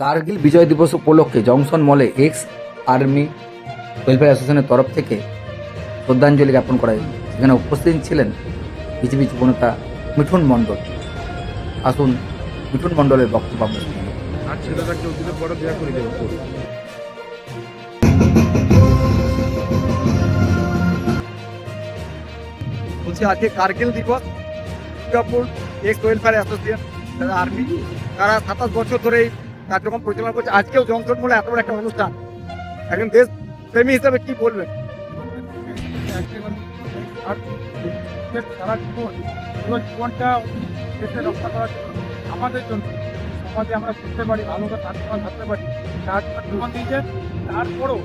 কার্গিল বিজয় দিবস উপলক্ষে জংশন মলে এক্স আর্মি ওয়েলফেয়ার অ্যাসোসিয়েশনের তরফ থেকে শ্রদ্ধাঞ্জলি জ্ঞাপন করা হয়। সেখানে উপস্থিত ছিলেন বিজেপি যুবনেতা মিঠুন মণ্ডল। আসুন মিঠুন মণ্ডলের বক্তব্য আমরা শুনি। আর ছেলেটা কেউ দিলে বড় দেয়া করে দেবো। বলছি আজকে কার্গিল দিবস, Durgapur x welfare association army তারা 27 বছর ধরে এই কার্যক্রম পরিচালনা করছে। আজকেও জংশন মলে এত বড় একটা অনুষ্ঠান, একজন দেশ প্রেমী হিসাবে কি বলবেন? আর দেশের সারা জীবন পুরো জীবনটা দেশে রক্ষা করার জন্য, আমাদের জন্য, সমাজে আমরা বুঝতে পারি, ভালো করে থাকতে পারি, তার জন্য জীবন দিয়েছে। তারপরও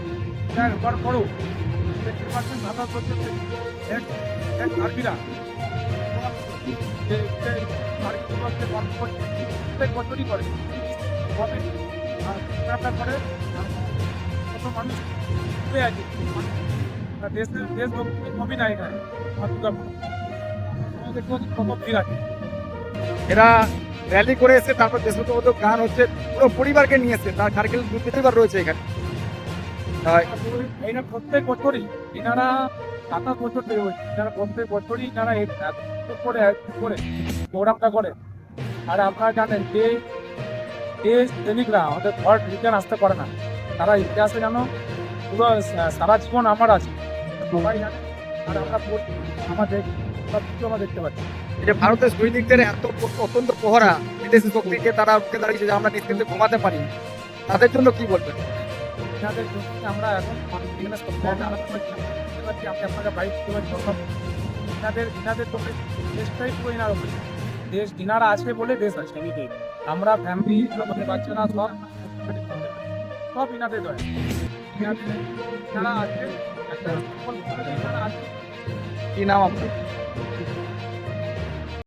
তারপরও 27 বছর এক আর্মিরা প্রত্যেক বছরই করে হবে আর করে কত মানুষ ঘুরে আছে। দেশভক্তি কবি নাই এখানে কত ভিড় আছে। এরা র্যালি করে এসে তারপর দেশভক্ত গান হচ্ছে, পুরো পরিবারকে নিয়ে এসে তার কার্গিল পরিবার রয়েছে এখানে। এইটা প্রত্যেক বছরই এনারা 27 বছর ধরে হচ্ছে, এনারা প্রত্যেক বছরই এনারা করে প্রোগ্রামটা করে। আর আপনারা জানেন যে সৈনিকরা আমাদের ঘর রিটার্ন আসতে পারে না, তারা ইতিহাসে যেন পুরো সারা জীবন আমার আছে সবাই জানে। আর আমরা আমাদের সব কিছু আমরা দেখতে পাচ্ছি। এই যে ভারতের সৈনিকদের এত অত্যন্ত প্রহরা, বিদেশি শক্তিকে তারা উঠে দাঁড়িয়েছে যে আমরা নিশ্চিন্তে ঘুমাতে পারি, তাদের জন্য কি বলবেন? এনাদের জন্য আমরা এখন এখানে আলোচনা করছি, আমি আপনাকে বাইক এনাদের তো দেশটাই পুরো এনার উপরে, দেশ ইনারা আছে বলে দেশ আছে। আমরা ফ্যামিলি আমাদের বাচ্চারা সব ইনাদের দয়, যারা আছে একটা কি নাম আপনার?